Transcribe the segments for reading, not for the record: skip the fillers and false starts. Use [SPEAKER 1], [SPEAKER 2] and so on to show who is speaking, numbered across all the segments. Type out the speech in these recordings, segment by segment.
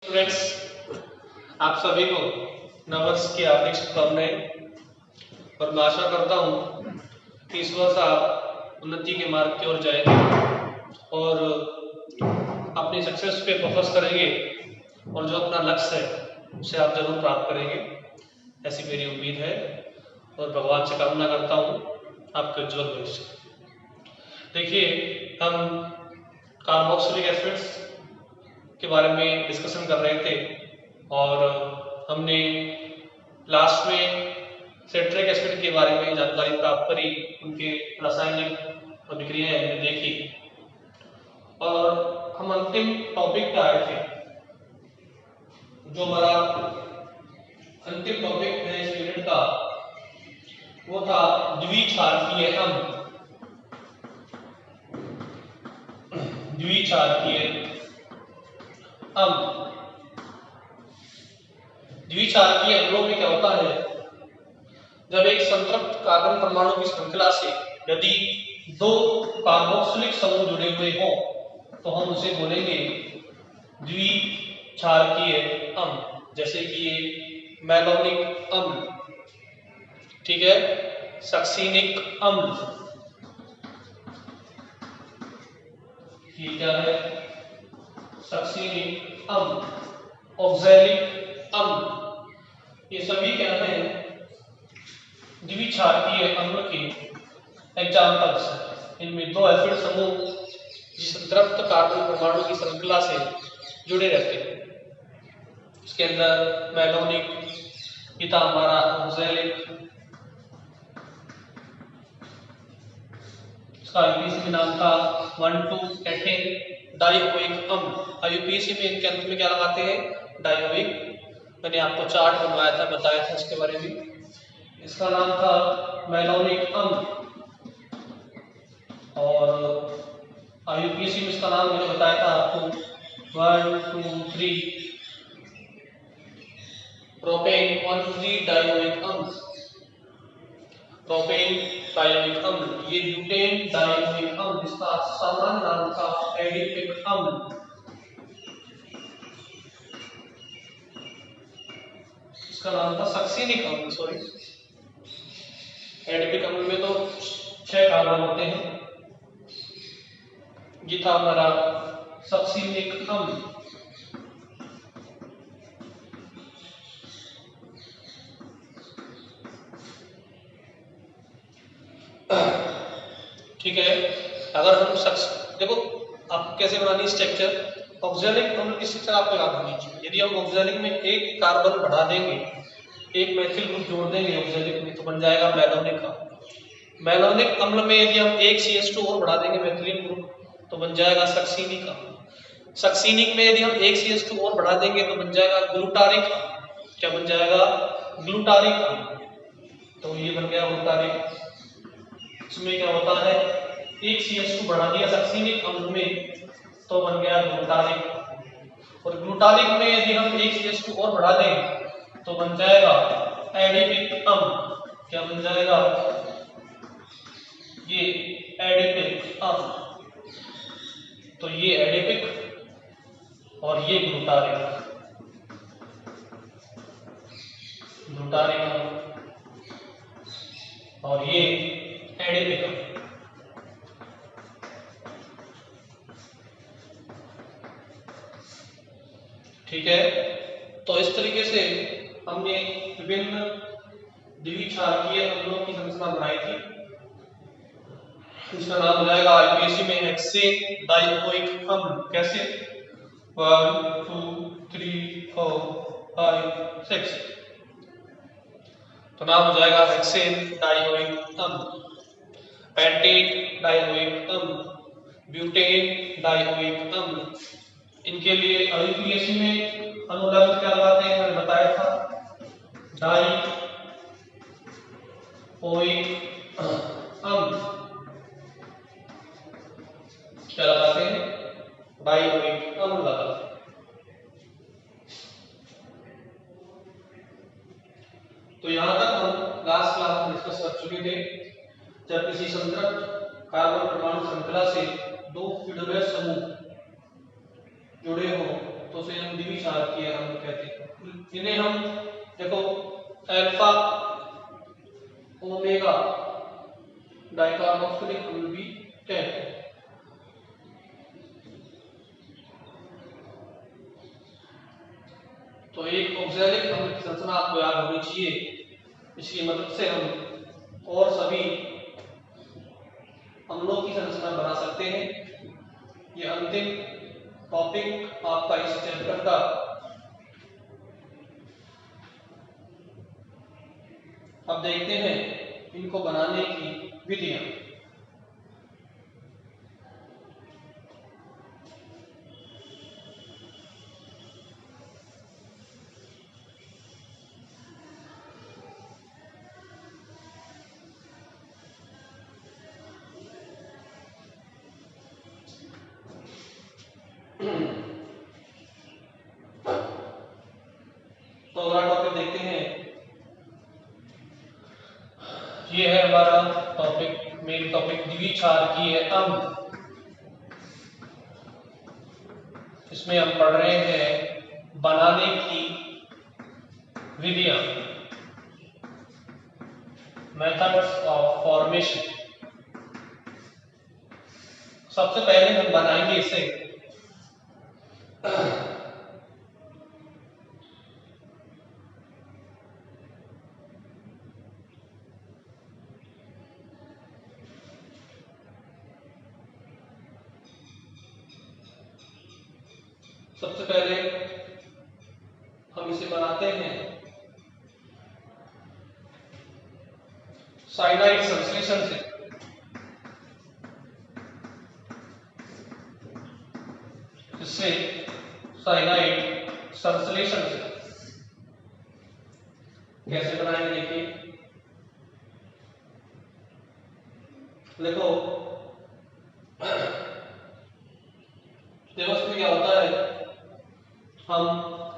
[SPEAKER 1] Students, आप सभी को नववर्ष की हार्दिक शुभकामनाएं और मैं आशा करता हूं कि इस वर्ष आप उन्नति के मार्ग की ओर जाएंगे और अपनी सक्सेस पे फोकस करेंगे और जो अपना लक्ष्य है उसे आप जरूर प्राप्त करेंगे, ऐसी मेरी उम्मीद है और भगवान से कामना करता हूं आपके उज्जवल भविष्य। देखिए, हम कार्बोक्सिलिक एसिड्स के बारे में डिस्कशन कर रहे थे और हमने लास्ट में सिट्रिक एसिड के बारे में जानकारी प्राप्त करी, उनके रासायनिक अभिक्रियाएं हमने देखी और हम अंतिम टॉपिक पे आए थे। जो हमारा अंतिम टॉपिक है इस यूनिट का वो था द्विक्षारकीय अम्ल। द्विक्षारकीय अम्ल, द्विक्षारकीय अम्लों में क्या होता है, जब एक संतृप्त कार्बन परमाणु की श्रृंखला से यदि दो कार्बोक्सिलिक समूह जुड़े हुए हों तो हम उसे बोलेंगे द्विक्षारकीय अम्ल। जैसे कि ये मैलोनिक अम्ल, ठीक है, सक्सीनिक अम्ल, ये क्या है, सक्सीनिक अम्ल, ऑक्सैलिक अम्ल, ये सभी क्या है द्विक्षारकीय अम्ल के एग्जाम्पल्स हैं। इनमें दो एसिड समूह जिस संतृप्त कार्बन परमाणु की श्रृंखला से जुड़े रहते हैं। इसके अंदर मैलोनिक, ये था हमारा ऑक्सैलिक, इसका आईयूपीएसी में नाम था 1,2-एथेन डाइओइक अम्ल। आईयूपीएसी में इनके अंत में क्या लगाते हैं, डाइओइक। मैंने आपको चार्ट बनवाया था, बताया था इसके बारे में। इसका नाम था मैलोनिक अम्ल और आईयूपीएसी में इसका नाम मैंने बताया था आपको 1, 2, 3 प्रोपेन 1,2,3 डाइओइक अम्ल, प्रोपेन डाइओइक अम्ल। ये ब्यूटेन डाइओइक अम्ल, इसका सामान्य नाम था एडिपिक अम्ल। इसका नाम था सक्सीनिक अम्ल, सॉरी, एडिपिक अम्ल में तो 6 कार्बन होते हैं। ये था हमारा सक्सीनिक अम्ल। ठीक है, अगर हम देखो आप कैसे बनानी स्ट्रक्चर, ऑक्सैलिक अम्ल की स्ट्रक्चर आपको याद होनी चाहिए। यदि हम ऑक्सैलिक में एक कार्बन बढ़ा देंगे, एक मैथिल ग्रुप जोड़ देंगे ऑक्सैलिक में, तो बन जाएगा मैलोनिक अम्ल। मैलोनिक अम्ल में यदि हम एक CH2 और बढ़ा देंगे मैथिलीन ग्रुप तो बन जाएगा सक्सीनिक अम्ल। सक्सीनिक में यदि हम एक CH2 और बढ़ा देंगे तो बन जाएगा ग्लूटारिक अम्ल। क्या बन जाएगा, ग्लूटारिक अम्ल। तो ये बन गया ग्लूटारिक। इसमें क्या होता है, एक CH2 बढ़ा दिया सक्सीनिक अम्ल में तो बन गया ग्लूटारिक, और ग्लूटारिक में यदि हम एक CH2 और बढ़ा दें तो बन जाएगा एडिपिक अम्ल। क्या बन जाएगा, ये एडिपिक अम्ल। तो ये एडिपिक और ये ग्लूटारिक, ग्लूटारिक अम्ल और ये एडिपिक अम्ल। ठीक है, तो इस तरीके से हमने विभिन्न द्विक्षारकीय अम्लों की संरचना बनाई थी। इसका नाम हो जाएगा आईयूपीएसी में हेक्सेन डाइओइक अम्ल। कैसे, 1, 2, 3, 4, 5, 6, तो नाम हो जाएगा हेक्सेन डाइओइक अम्ल, पेंटेन डाइओइक अम्ल, ब्यूटेन डाइओइक अम्ल। इनके लिए आईयूपीएसी में अनुलग्न क्या लगाते हैं, मैंने बताया था, डाइओइक अम्ल। क्या लगाते हैं, डाइओइक अम्ल लगाते हैं। तो यहां तक हम लास्ट क्लास में डिस्कस कर चुके थे। जब किसी संतृप्त कार्बन परमाणु श्रृंखला से दो फीडरस समूह जुड़े हो तो उसे हम द्विक्षारकीय द्विक्षारकीय अम्ल कहते हैं। इन्हें हम देखो अल्फा ओमेगा डाइकार्बोक्सिलिक अम्ल भी कहते हैं। तो एक ऑक्सैलिक अम्ल की संरचना आपको याद होनी चाहिए, इसकी मदद से हम और सभी अम्लों की संरचना बना सकते हैं। ये अंतिम टॉपिक आपका इस चैप्टर का। अब देखते हैं इनको बनाने की विधियां। तो अगला टॉपिक देखते हैं। ये है हमारा टॉपिक, मेन टॉपिक द्विक्षारकीय अम्ल। इसमें हम पढ़ रहे हैं बनाने की विधियां, मेथड्स ऑफ फॉर्मेशन। सबसे पहले हम बनाएंगे इसे सबसे पहले हम इसे बनाते हैं साइनाइड संश्लेषण से। इससे साइनाइड संश्लेषण से कैसे बनाएंगे देखिए। देखो इसमें क्या होता है, हम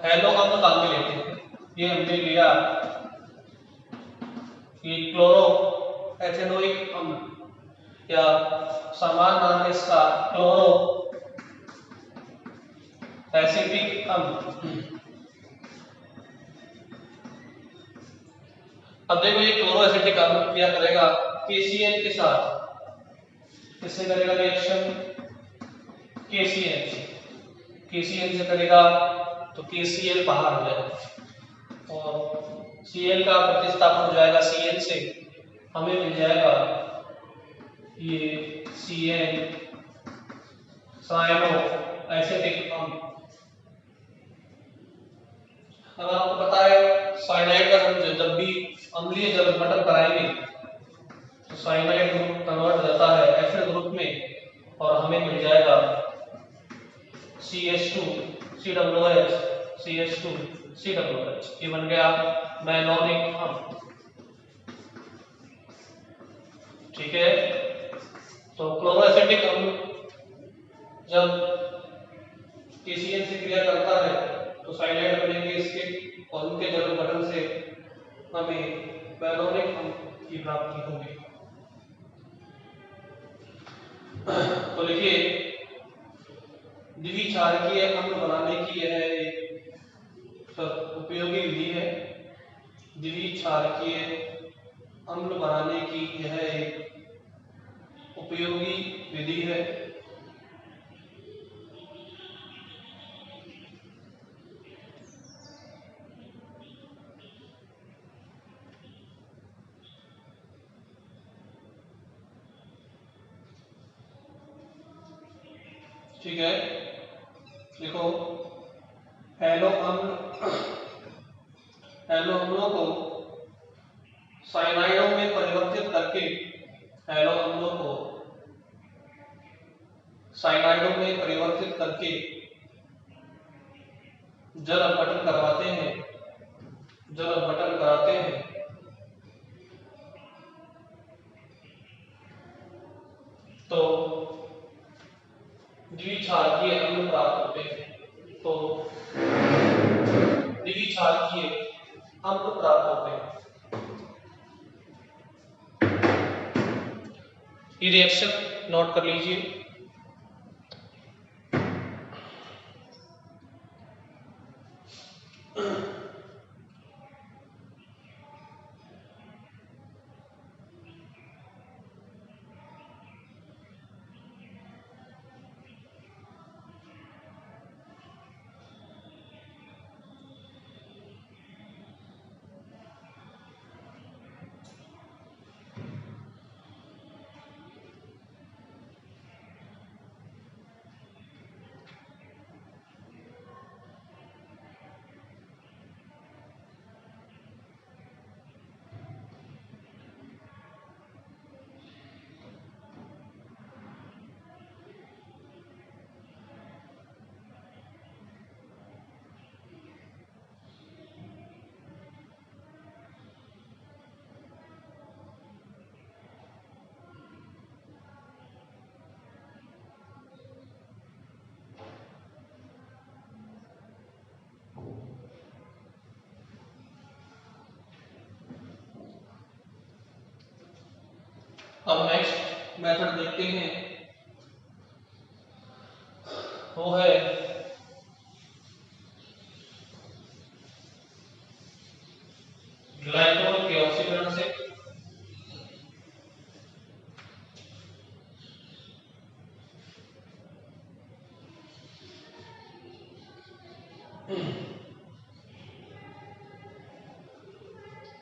[SPEAKER 1] हैलो अम्ल काम में लेते हैं। ये हमने लिया कि क्लोरो एथेनोइक अम्ल या समान नाम है इसका क्लोरो एसिटिक अम्ल। अब देखो ये क्लोरो एसिटिक अम्ल क्या करेगा, KCl के साथ इससे करेगा रिएक्शन KCl से। KCl से करेगा तो KCl बाहर हो जाएगा और Cl का प्रतिस्थापन हो जाएगा Cl से, हमें मिल जाएगा ये Cl साइनो एसिटिक अम्ल। अब आपको पता है साइनाइड का हम जब भी अम्लीय जल अपघटन कराएंगे तो साइनाइड ग्रुप कन्वर्ट हो जाता है एसिड ग्रुप में और हमें मिल जाएगा CH2 COOH CH2 COOH। ये बन गया मैलोनिक अम्ल। ठीक है, तो क्लोरोएसिटिक अम्ल जब KCl से क्रिया करता है तो साइनाइड बनेंगे इसके और उनके जल गठन से हमें मैलोनिक अम्ल की प्राप्ति होगी। तो देखिए द्विक्षारकीय अम्ल बनाने की यह एक उपयोगी विधि है। द्विक्षारकीय अम्ल बनाने की यह एक उपयोगी विधि है। ठीक है, देखो हैलो अम्लों को साइनाइडों में परिवर्तित करके हैलो अम्लों को साइनाइडों में परिवर्तित करके जल अपघटन करवाते हैं, जल अपघटन कराते हैं तो द्विक्षारकीय अम्ल प्राप्त होते हैं। तो द्विक्षारकीय अम्ल प्राप्त होते हैं। ये रिएक्शन नोट कर लीजिए। अब नेक्स्ट मेथड देखते हैं, वो है ग्लाइकोल के ऑक्सीकरण से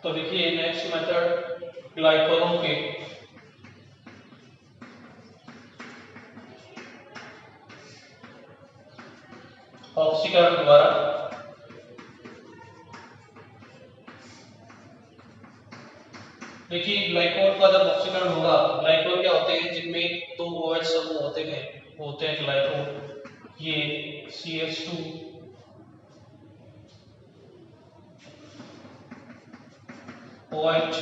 [SPEAKER 1] तो देखिए नेक्स्ट मेथड ग्लाइकोलों के ऑक्सीकरण द्वारा देखिए ग्लाइकोल का जब ऑक्सीकरण होगा, ग्लाइकोल क्या होते हैं जिनमें दो OH समूह होते हैं, वो होते हैं ग्लाइकोल। ये CH2 OH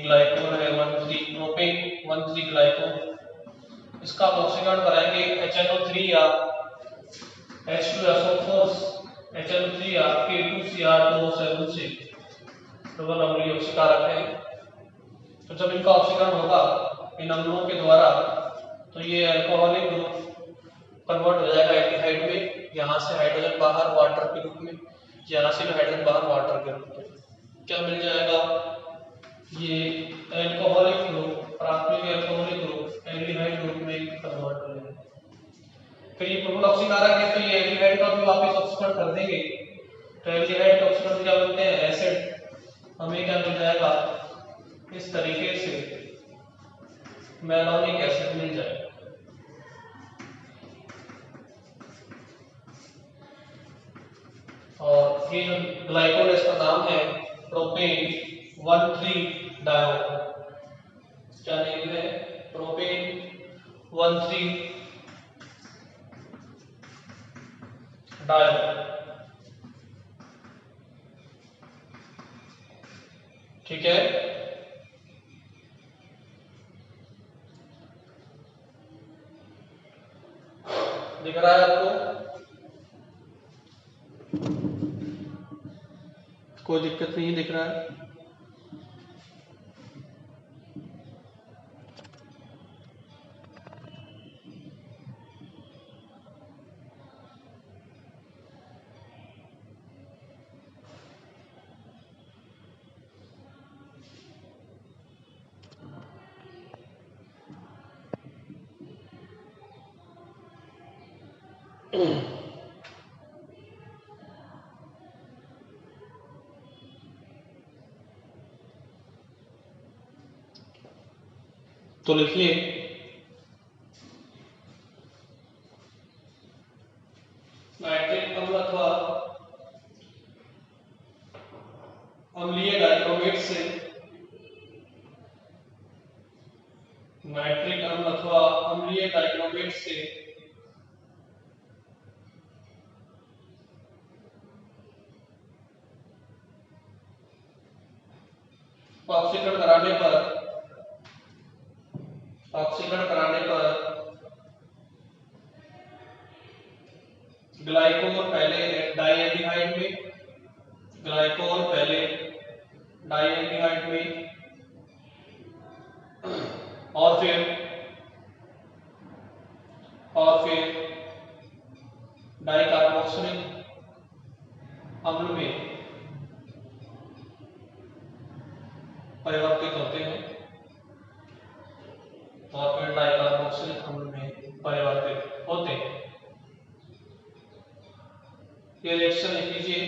[SPEAKER 1] ग्लाइकोल है 1,3 प्रोपेन 1,3 ग्लाइकोल। इसका ऑक्सीकरण कराएंगे HNO3 या H2SO4 HNO3 या K2Cr2O7 से, डबल अम्लीय ऑक्सीकारक है। तो जब इनका ऑक्सीकरण होगा इन अम्लों के द्वारा, तो ये अल्कोहलिक ग्रुप कन्वर्ट हो जाएगा एल्डिहाइड में। यहाँ से हाइड्रोजन बाहर वाटर के रूप में, यहाँ से भी हाइड्रोजन बाहर वाटर के रूप में। क्या मिल जाएगा? ये अल्कोहलिक ग्रुप, प्राथमिक अल्कोहलिक ग्रुप एल्डिहाइड ग्रुप में कन्वर्ट हो जाएगा। फिर ये प्रबल ऑक्सीकारक है, तो ये एल्डिहाइड का भी वापस ऑक्सीकरण कर देंगे। तो एल्डिहाइड के ऑक्सीकरण क्या बनते हैं? एसिड। हमें क्या मिल जाएगा? इस तरीके से मैलोनिक एसिड मिल जाएगा। और ये जो ग्लाइकोल इसका नाम है प्रोपेन 1,3 डायोल। क्या नेम है? Propane 1,3 diol. ठीक है, दिख रहा है आपको? कोई दिक्कत नहीं दिख रहा है? तो लिखिए नाइट्रिक अम्ल अथवा अम्लीय डाइक्रोमेट से, नाइट्रिक अम्ल अथवा अम्लीय डाइक्रोमेट से ऑक्सीकरण कराने पर ग्लाइकोल पहले डाइएल्डिहाइड में, ग्लाइकोल पहले डाइएल्डिहाइड में और फिर डाइकार्बोक्सिलिक अम्ल में परिवर्तित होते हैं और फिर डाइकार्बोक्सिलिक अम्ल में परिवर्तित होते हैं। ये रिएक्शन लिख लीजिए।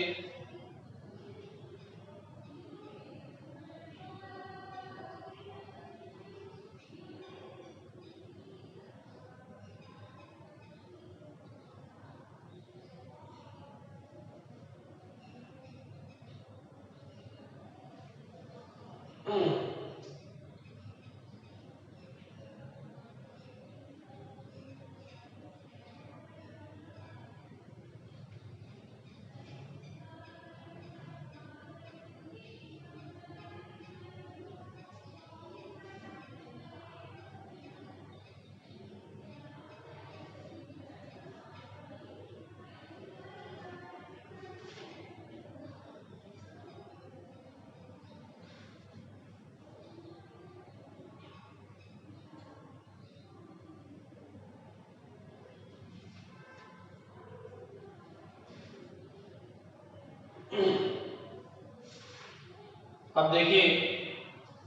[SPEAKER 1] अब देखिए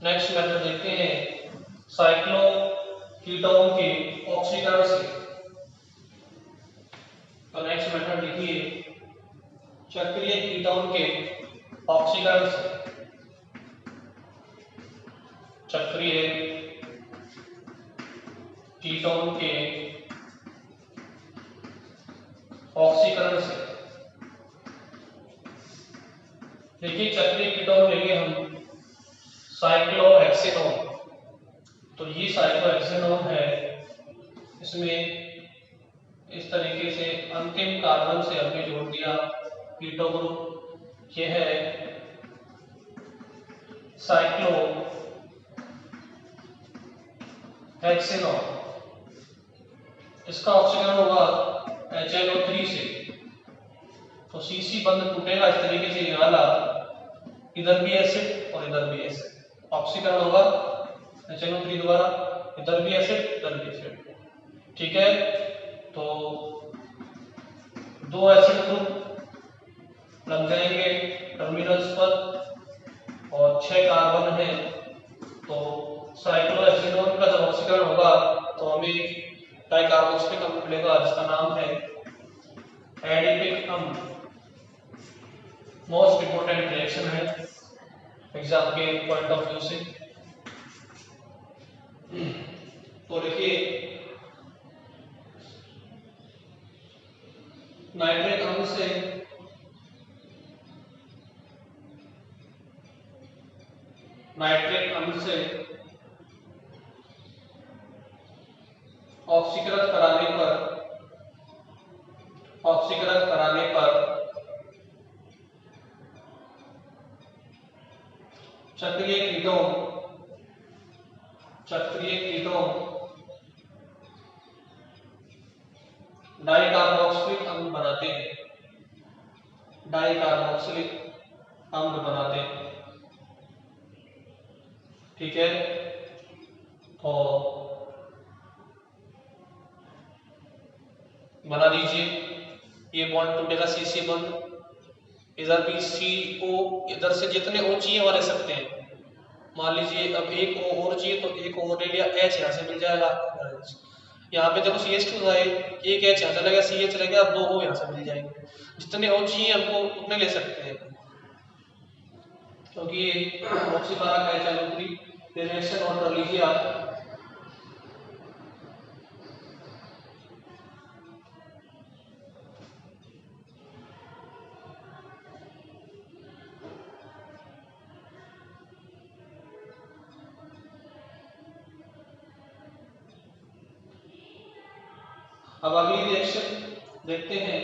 [SPEAKER 1] नेक्स्ट मेथड देखते हैं साइक्लोकीटोन के ऑक्सीकरण से। तो नेक्स्ट मेथड देखिए चक्रीय कीटोन के ऑक्सीकरण से। चक्रीय कीटोन के ऑक्सीकरण से। देखिए चक्रीय कीटोन लेंगे हम साइक्लोहेक्सेनोन। तो ये साइक्लोहेक्सेनोन है, इसमें इस तरीके से अंतिम कार्बन से हमने जोड़ दिया कीटो ग्रुप। ये है साइक्लोहेक्सेनोन। इसका ऑक्सीकरण होगा HNO3 से। तो CC बंध टूटेगा इस तरीके से, ये वाला इधर भी एसिड और इधर भी एसिड। ऑक्सीकरण होगा HNO3 द्वारा, इधर भी एसिड इधर भी एसिड। ठीक है, तो दो एसिड ग्रुप लग जाएंगे टर्मिनल्स पर और 6 कार्बन है। तो साइक्लोहेक्सेनोन का जब ऑक्सीकरण होगा तो हमें डाइकार्बोक्सिलिक अम्ल मिलेगा जिसका नाम है एडिपिक अम्ल। मोस्ट इंपोर्टेंट रिएक्शन है एग्जाम के पॉइंट ऑफ व्यू से। तो देखिए नाइट्रिक अम्ल से ऑक्सीकरण कराने पर चक्रीय कीटोन डाइकार्बोक्सिलिक अम्ल बनाते हैं। ठीक है, तो बना दीजिए। ये बॉन्ड टूटेगा CC बंध, इधर भी CO, इधर से जितने O चाहिए वहां ले सकते हैं। मान लीजिए अब एक O और चाहिए तो एक O ले लिया, H यहाँ से मिल जाएगा। यहाँ पे देखो CH2 है, एक H यहाँ चला गया, CH रह गया, अब 2 O यहाँ से मिल जाएंगे। जितने O चाहिए हमको उतने ले सकते हैं, क्योंकि ऑक्सीकारक है HNO3। रिएक्शन नोट कर लीजिए आप। अब अगली रिएक्शन देखते हैं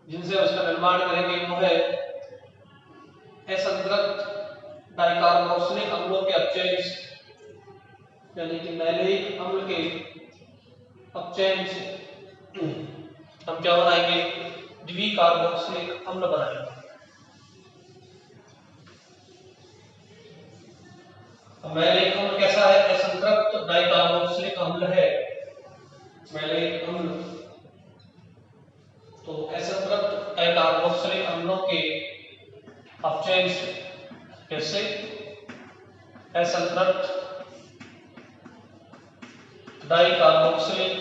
[SPEAKER 1] जिनसे उसका निर्माण करेंगे, वो है असंतृप्त डाइकार्बोक्सिलिक अम्लों के अपचयन, यानी कि मैलेइक अम्ल के अपचयन से हम क्या बनाएंगे, द्विकार्बोक्सिलिक अम्ल बनाएंगे। मैलेइक अम्ल कैसा है, असंतृप्त डाइकार्बोक्सिलिक अम्ल है मैलेइक अम्ल। तो असंतृप्त अकार्बोक्सिलिक अम्लों के अपचयन से, कैसे? असंतृप्त डाइकार्बोक्सिलिक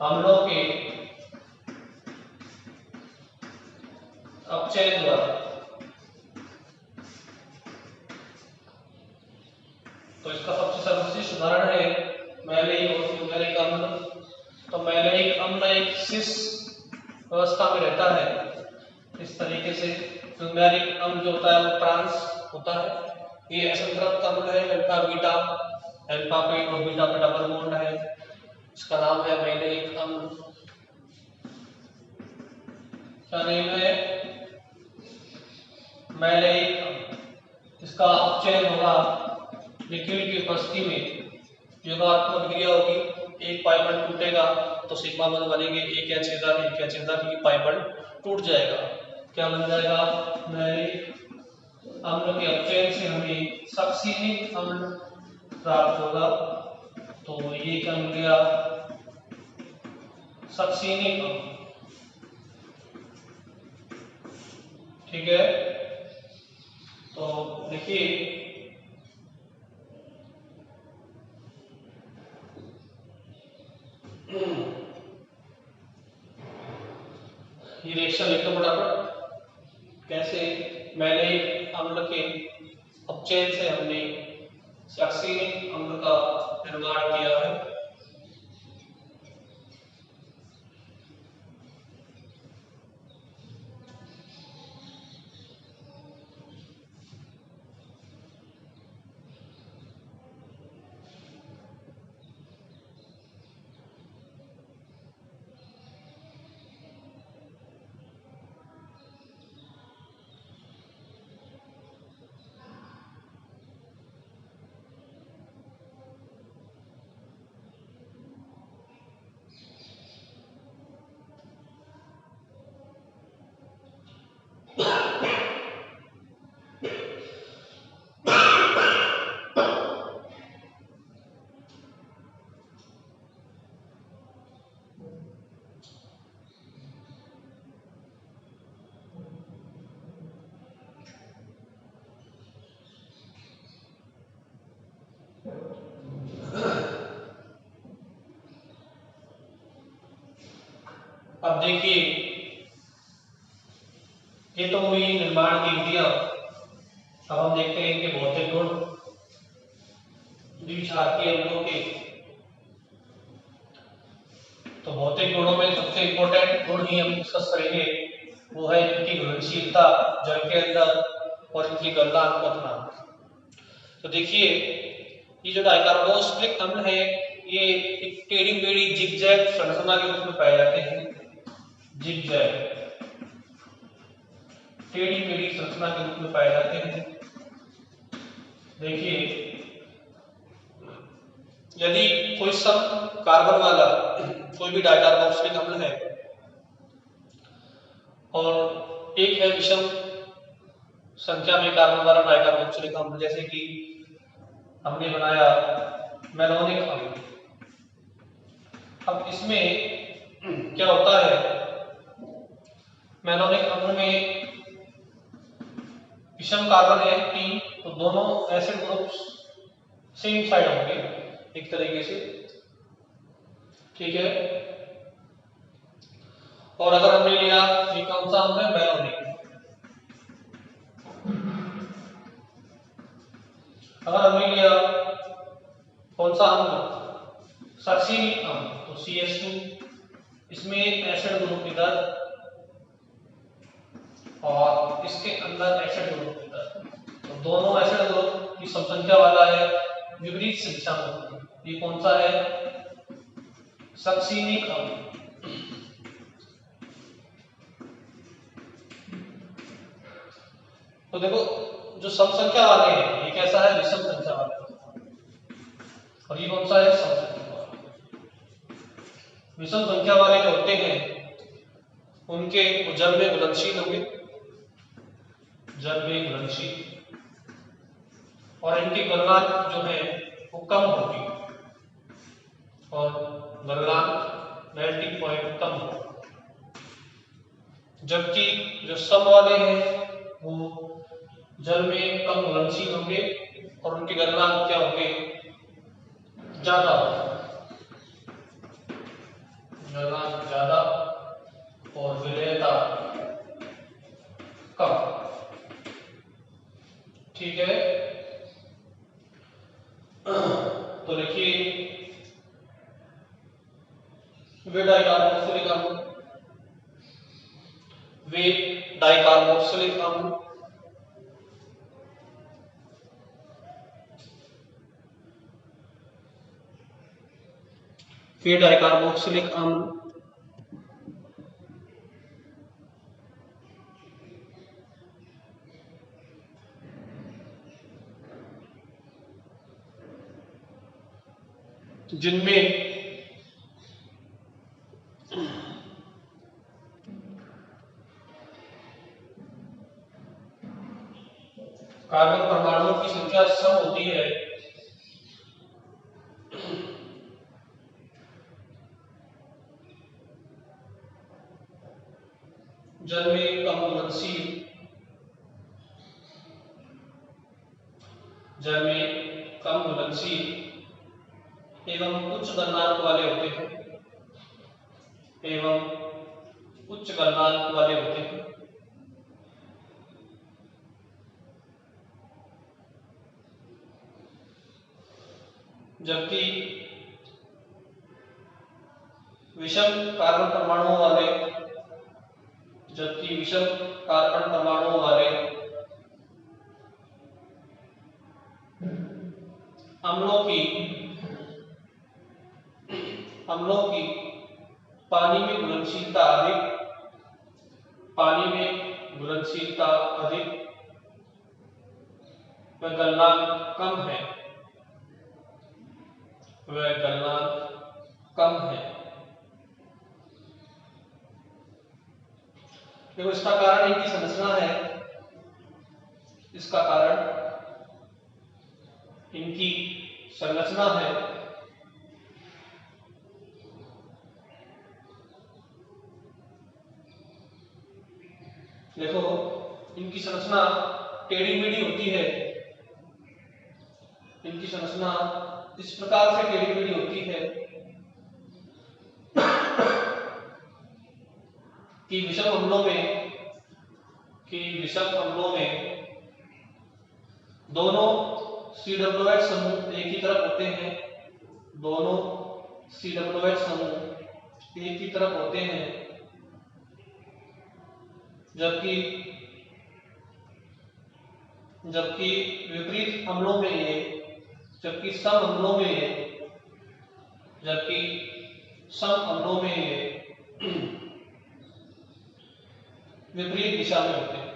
[SPEAKER 1] अम्लों के अपचयन द्वारा। तो इसका सबसे सर्वश्रेष्ठ उदाहरण है मैलेइक और फ्यूमेरिक अम्ल। तो मैलेइक अम्ल एक सिस अवस्था में रहता है इस तरीके से। फ्यूमेरिक अम्ल जो होता है वो ट्रांस होता है। ये असंतृप्त अम्ल है, अल्फा बीटा, अल्फा पे और बीटा पे डबल बॉन्ड है, इसका नाम है मैलेइक अम्ल। क्या नेम है? मैलेइक अम्ल। इसका अपचयन होगा लिक्विड की उपस्थिति में, योगात्मक क्रिया होगी, एक पाइपन टूटेगा तो सिग्मा बंध बनेंगे, एक एच की पाइपन टूट जाएगा। क्या बन जाएगा? मैलेइक अम्ल के अपचयन से हमें सक्सिनिक अम्ल प्राप्त होगा। तो ये क्या मिल गया? सक्सिनिक अम्ल। ठीक है, तो देखिए ये रिएक्शन लिख दो फटाफट। कैसे मैलेइक अम्ल के अपचयन से हमने सक्सिनिक अम्ल का निर्माण किया है। अब देखिए ये तो हुई निर्माण की विधियां। अब हम देखते हैं कि भौतिक गुण द्विक्षारकीय अम्लों के। तो भौतिक गुणों में सबसे इंपॉर्टेंट गुण ही हम डिस्कस करेंगे, वो है इनकी घुलनशीलता जल के अंदर और इनकी गलनांक। तो देखिए ये जो डाइकार्बोक्सिलिक अम्ल है ये एक टेढ़ी मेढ़ी जिगजैग संरचना के रूप में पाए जाते हैं। जिगजैग टेढ़ी मेढ़ी संरचना के रूप में पाए जाते हैं। देखिए यदि कोई सम कार्बन वाला कोई भी डाइकार्बोक्सिलिक अम्ल है और एक है विषम संख्या में कार्बन वाला डाइकार्बोक्सिलिक अम्ल, जैसे कि हमने बनाया मैलोनिक अम्ल। अब इसमें क्या होता है, मैलोनिक अम्ल में विषम कार्बन है 3, तो दोनों एसिड ग्रुप्स सेम साइड होंगे एक तरीके से। ठीक है, और अगर हमने लिया ये कौन सा अम्ल है? मैलोनिक। अगर हमने लिया कौन सा अम्ल? सक्सिनिक अम्ल, तो CH2, इसमें एसिड ग्रुप इधर और इसके अंदर एसिड ग्रुप इधर, तो दोनों एसिड ग्रुप की समसंख्या वाला है विपरीत संख्या में। ये कौन सा है? सक्सिनिक अम्ल। तो देखो जो समसंख्या वाले हैं ये कैसा है? विषम संख्या वाला। और ये कौन सा है? सम संख्या वाला। विषम संख्या वाले जो होते हैं उनके जल में घुलनशील होंगे, जल में घुलनशील, और इनकी गलनांक जो है वो कम होगी। और गलनांक मेल्टिंग पॉइंट कम हो, जबकि जो सम वाले हैं वो जल में कम घुलनशील होंगे और उनके गलनांक क्या होंगे, ज्यादा होंगे, गलनांक ज्यादा और विलेयता कम। ठीक है, तो लिखिए वे डाइकार्बोक्सिलिक अम्ल, वे डाइकार्बोक्सिलिक अम्ल वे डाइकार्बोक्सिलिक अम्ल जिनमें कार्बन परमाणुओं की संख्या सम होती है, जल में कम घुलनशील, जल में कम घुलनशील एवं उच्च गलनांक वाले होते हैं, एवं उच्च गलनांक वाले होते हैं। जबकि विषम कार्बन परमाणुओं वाले, जबकि विषम कार्बन परमाणुओं वाले अम्लों की पानी में घुलनशीलता अधिक, पानी में घुलनशीलता अधिक व गलनांक कम है, वह गलनांक कम है। देखो इसका कारण इनकी संरचना है, इसका कारण इनकी संरचना है। देखो इनकी संरचना टेढ़ी मेढ़ी होती है, इनकी संरचना इस प्रकार से टेढ़ी मेढ़ी होती है कि विषम अम्लों में दोनों COOH समूह एक ही तरफ होते हैं, दोनों COOH समूह एक ही तरफ होते हैं, जबकि विपरीत अम्लों में ये, जबकि सम अम्लों में ये विपरीत दिशा में होते हैं।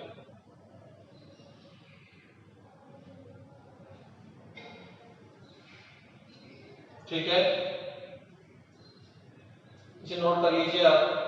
[SPEAKER 1] ठीक है, इसे नोट कर लीजिए आप।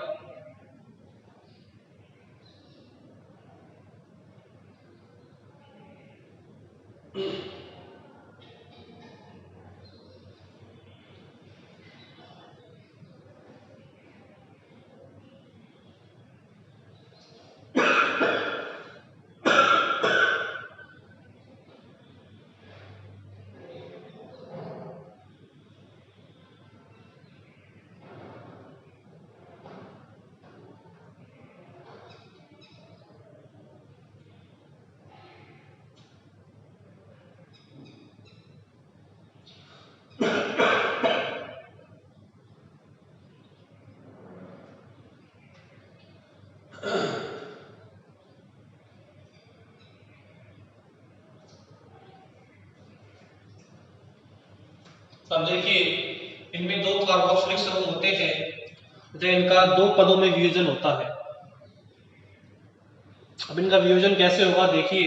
[SPEAKER 1] अब देखिए इनमें दो कार्बोक्सिलिक समूह होते हैं, तो इनका दो पदों में वियोजन होता है। अब इनका वियोजन कैसे होगा देखिए,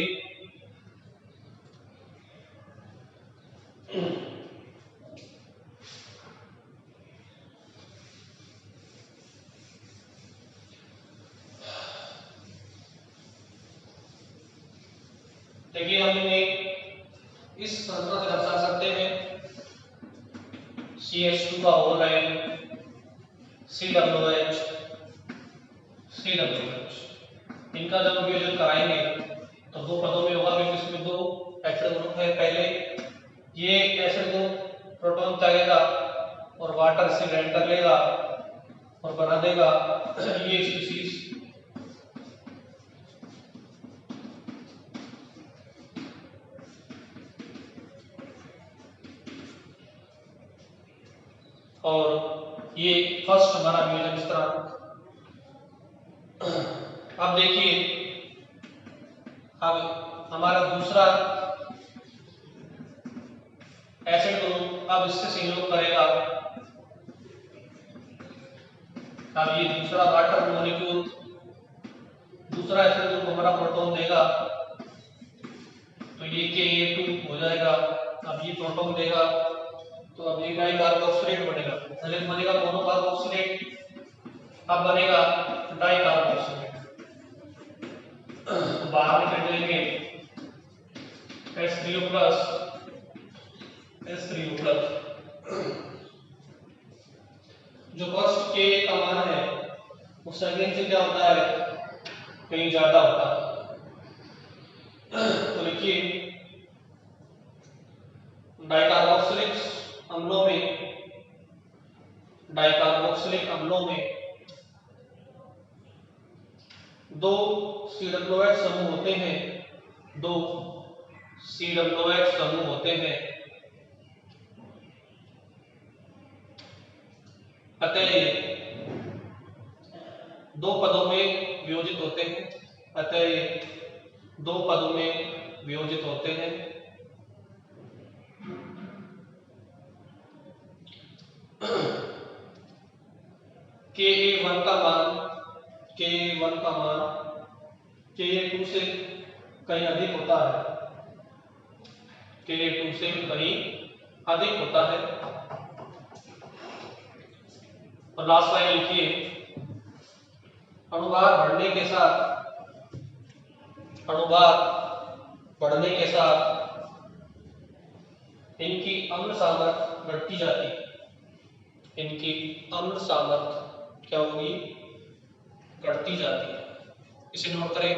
[SPEAKER 1] देखिए हम इन्हें इस संरचना से दर्शा सकते हैं। CH2 का होल है COOH, COOH। इनका जब वियोजन कराएंगे तो दो पदों में होगा, क्योंकि इसमें दो एसिड ग्रुप है। पहले ये एसिड ग्रुप प्रोटॉन त्यागेगा और वाटर से ग्राइंड कर लेगा और बना देगा ये स्पीशीज। और ये फर्स्ट हमारा वियोजन इस तरह। अब देखिए, अब हमारा दूसरा एसिड ग्रुप अब इससे संयोग करेगा। अब ये दूसरा वाटर मॉलिक्यूल, दूसरा एसिड ग्रुप हमारा प्रोटॉन देगा, तो ये Ka2 हो जाएगा। अब ये प्रोटॉन देगा तो अब ये डाइकार्बोक्सिलेट बनेगा। पहले बनेगा मोनोकार्बोक्सिलेट, अब बनेगा डाइकार्बोक्सिलेट। बाहर निकल जाएंगे H3O+, H3O+। जो फर्स्ट के का मान है वो सेकंड से क्या होता है, कहीं ज्यादा होता है। तो लिखिए, डाइकार्बोक्सिलिक अम्लों में दो COOH समूह होते हैं, दो COOH समूह होते हैं। अतः ये दो पदों में वियोजित होते हैं। अतः ये दो पदों में वियोजित होते हैं। Ka1 का मान Ka2 से कहीं अधिक होता है, Ka2 से कहीं अधिक होता है। और लास्ट लाइन लिखिए, अणुभार बढ़ने के साथ इनकी अम्ल सामर्थ्य बढ़ती जाती है। इनकी अम्ल सामर्थ्य क्या होगी, बढ़ती जाती है। इसे नोट करें।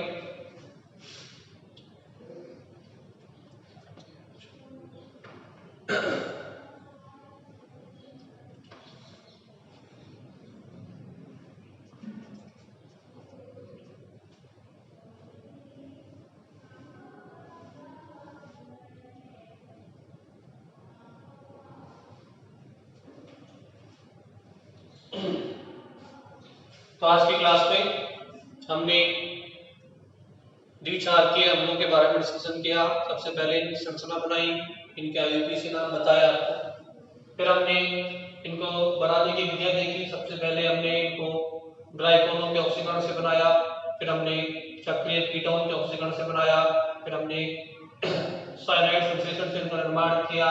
[SPEAKER 1] तो आज की क्लास में हमने द्विक्षारकीय अम्लों के बारे में डिस्कशन किया। सबसे पहले इनकी संरचना बनाई, इनके IUPAC नाम बताया आपको। फिर हमने इनको बनाने की विधियां देखी। सबसे पहले हमने इनको ड्राई कोनों के ऑक्सीकरण से बनाया, फिर हमने चक्रीय कीटोन के ऑक्सीकरण से बनाया, फिर हमने साइनाइड संश्लेषण से इनका निर्माण किया।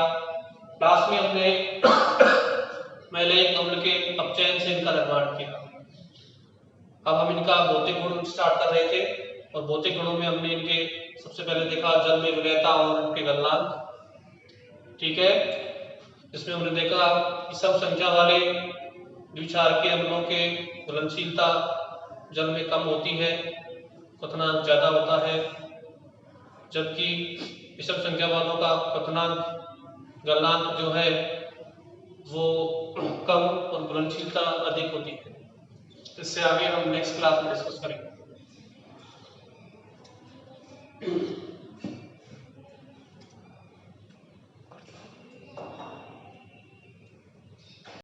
[SPEAKER 1] लास्ट में हमने मैलेइक अम्ल के अपचयन से इनका निर्माण किया। अब हम इनका भौतिक गुण स्टार्ट कर रहे थे, और भौतिक गुणों में हमने इनके सबसे पहले देखा जल में विलयता और इनके गलनांक। ठीक है, इसमें हमने देखा कि सब संख्या वाले द्विक्षारकीय अम्लों के घुलनशीलता जल में कम होती है, क्वथनांक ज्यादा होता है, जबकि विषम संख्या वालों का क्वथनांक गलनांक जो है वो कम और घुलनशीलता अधिक होती है। इससे आगे हम नेक्स्ट क्लास में डिस्कस करेंगे।